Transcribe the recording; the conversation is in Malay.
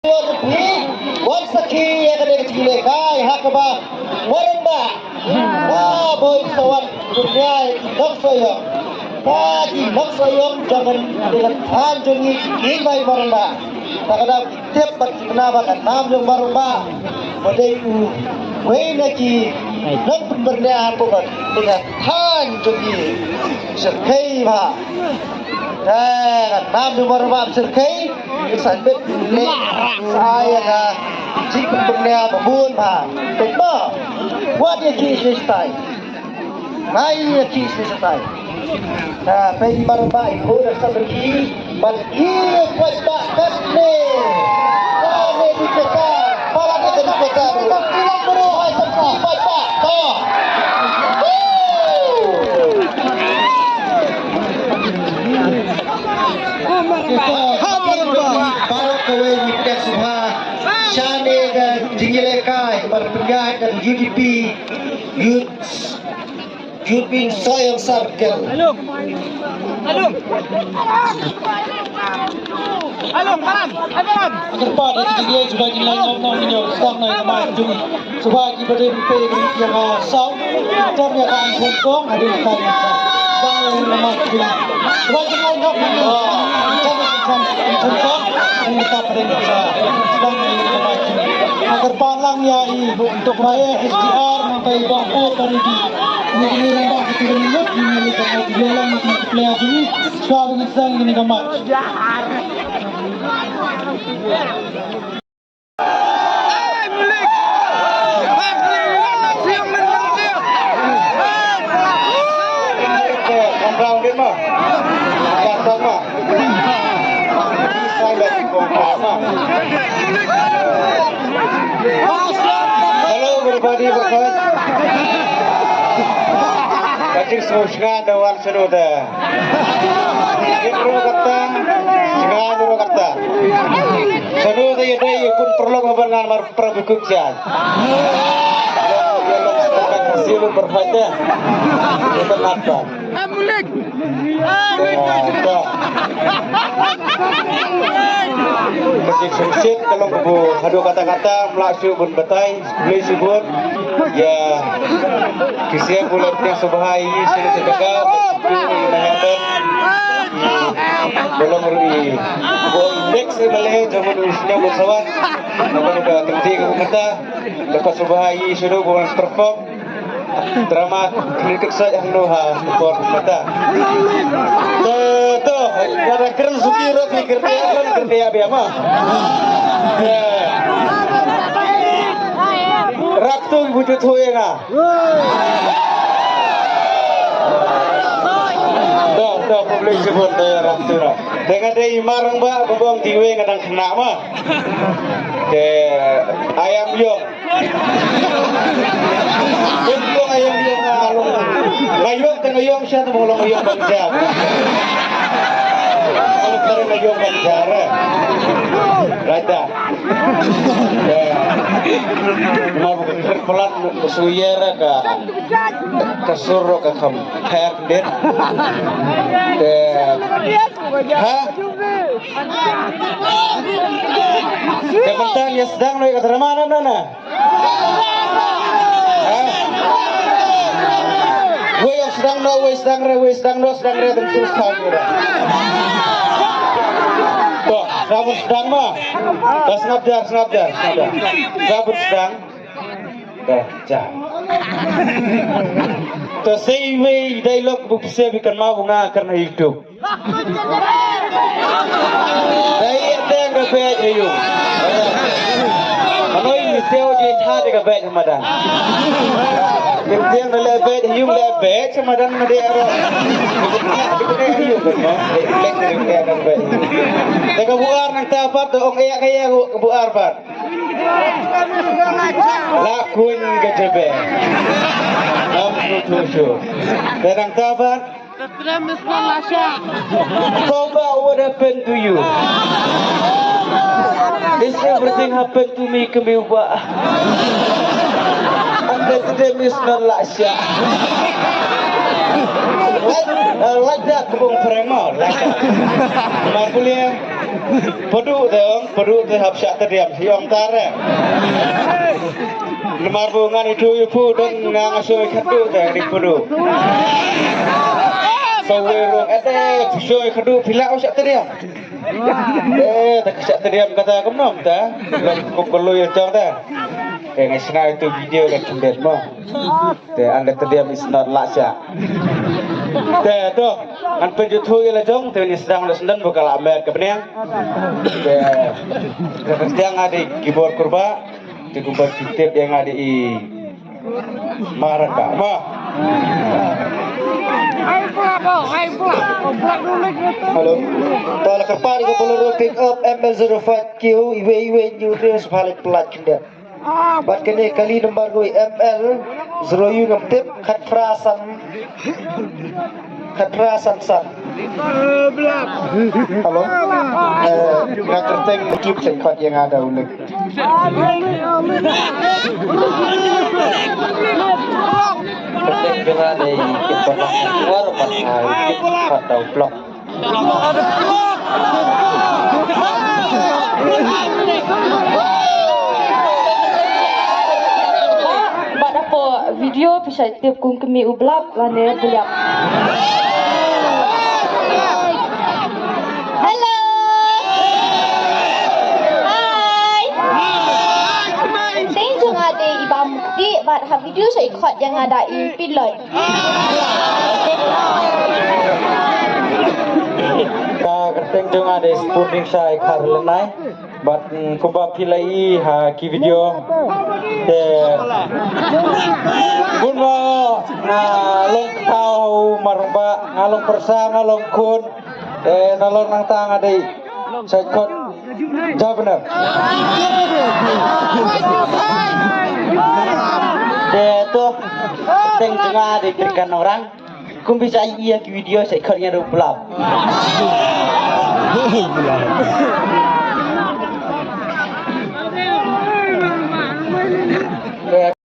Wansaki yang ada di Chile kai hakaba waramba boy sawan dunia naksoyong tadi naksoyong jangan dengan hanjungi imai waramba takada tiap berkenapa kan nam yang waramba modai lagi nak bernia apa kan dengan hanjungi sekai ma nam yang waramba sekai sanbet saya na jika bernia babun ha betul what dia kisah stay naik kisah stay nah pergi barang baik boleh seperti bagi kuat kasne kami di kota para di kota pulang beruhai seperti baca toh para kawai di Kesuma Shane dan Jingilekai berpengaruh dan UDP Youth being Soil Circle. Alung, karam. Terpa dari dia sudah jelas ngomong ini sang naik maju. Sebagai berempe yang asal, ternyata kan hukum ada di sana. Sang maju. Sebagai ngomong ini, hukum yang kita perintah sang maju. Agar palang yai untuk raya SDR sampai bangku dari di ini nambah kita minat ini kalau jualan mati player ini soal dengan sang ini gambar. Hello everybody, Kacir semua dawan seruda. Ikro kata, singa dulu kata. Seruda ya day ikut perlu ngabaran mar prabukukjan. Ya lo setelah kasih berfaedah. Kita napa? Amulik. Kecil sumsit kalau bu hadu kata-kata melaksu bun betai beli subun ya kisah bulan yang subahai sudah terjaga menyampaikan belum rugi next malay zaman usia bersawan namun udah ketika kata lepas subahai sudah bulan perform drama kritik saja nuha for kata tuh ada keren sukiro pikir kerja biama raktu wujud hoye na dah publik sebut raktu ra dengan dei marang ba bobong diwe ngadang kena mah ke ayam yo Bukong ayam yo ngalong ngayong tengayong siya tumulong ngayong bangsa kalau tarik ngayong bangsa Rada mabuk pelat suyera ka kasuro ka kam kayak den ha kepentan ya sedang lo kata mana nana gue yang sedang re dan susah gitu tuh sabut sedang mah dah sengajar sabut sedang dah jah tuh seiwe dialog bukse bikin mau bunga karena hidup saya yang gabet ayo Anoy miseo je thade ka bet hamadan. Kimtiang lebet hium lebet hamadan made aro. Dikene hium no. Lek dire ka bet. Teka buar nang tapat to ong iya kaya buar pat. Lakun gejebe. Nam tutu. Terang tapat. Toba, what happened to you? Is everything happened to me, Kamiwa? And that them is not Lasha. Like that, Bung Prema, like that. Marpulia, Pedu te hab syak teriam siong tare. Lemar bungan itu ibu dan ngasoi kadu te di pedu. Sawerong pusoi kadu pila syak teriam. Tak syak teriam kata kenom ta. Kokolo ya jang ta. Ngasina itu video kan cundet mo. Te anda teriam is not laksa. Te tu an penjutu ya jong te ni sedang sendan bakal amer ke benang. Te sedang ada keyboard kurba te kumbar titip yang ada i marah ka. Ma. Halo. Tolak kerpari ko peluru pick up ML05Q iwe Julius balik pelat kinda. Bat kene kali nomor gue ML 0U ngeptip katrasan san. Halo. Ngakerteng ekip sekot yang ada ulik. Kerteng juga ada informasi luar atau blog. Video bisa tiap kung kami ublap lane beliak. Hello. Hai. Saya jeng ada ibam di buat video saya ikut yang ada i pilot. Kerteng jeng ada sporting saya karlenai. Bat kuba pilai ha ki video te bunwa na long tau marba ngalong persa ngalong kun nalong nang tang adai sekot jabna tu teng tengah di berikan orang kum bisa iya ki video sekotnya 20